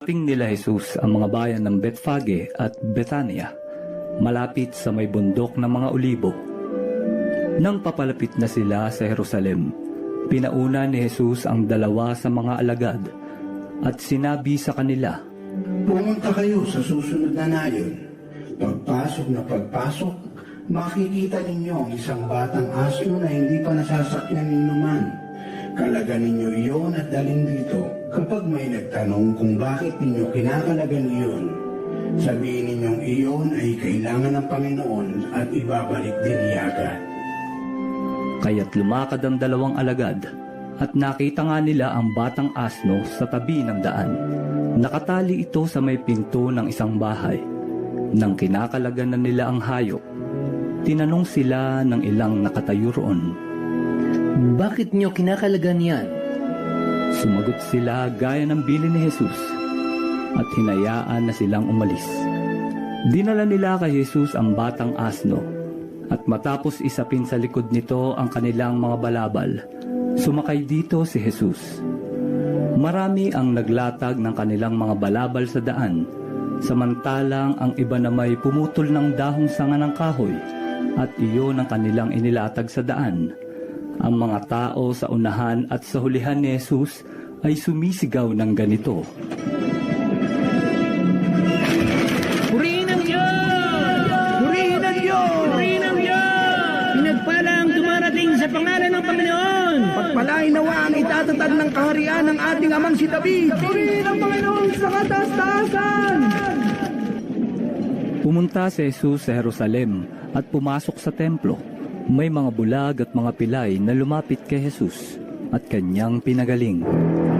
Narating nila Jesus ang mga bayan ng Betfage at Betania, malapit sa may bundok ng mga Olibo. Nang papalapit na sila sa Jerusalem, pinauna ni Jesus ang 2 sa mga alagad at sinabi sa kanila, Pumunta kayo sa susunod na nayon. Pagpasok na pagpasok, makikita ninyo ang isang batang asno na hindi pa nasasakyan ni numan. Kalagan ninyo iyon at dalhin dito. Kapag may nagtanong kung bakit ninyo kinakalagan iyon, sabihin ninyong iyon ay kailangan ng Panginoon at ibabalik din niya agad. Kaya't lumakad ang 2 alagad at nakita nga nila ang batang asno sa tabi ng daan. Nakatali ito sa may pinto ng isang bahay. Nang kinakalagan na nila ang hayop, tinanong sila ng ilang nakatayo roon. Bakit nyo kinakalagan yan? Sumagot sila gaya ng bilin ni Jesus at hinayaan na silang umalis. Dinala nila kay Jesus ang batang asno at matapos isapin sa likod nito ang kanilang mga balabal, sumakay dito si Jesus. Marami ang naglatag ng kanilang mga balabal sa daan, samantalang ang iba na may pumutol ng dahong sanga ng kahoy at iyon ang kanilang inilatag sa daan. Ang mga tao sa unahan at sa hulihan ni Jesus ay sumisigaw ng ganito, Purihin ang Diyos! Purihin ang Diyos! Purihin ang Diyos! Pinagpala ang dumarating sa pangalan ng Panginoon! Pagpalain nawa ang itatatag ng kaharian ng ating amang si David. Purihin ang Panginoon sa kataas-taasan! Pumunta si Jesus sa Jerusalem at pumasok sa templo. May mga bulag at mga pilay na lumapit kay Jesus at kanyang pinagaling.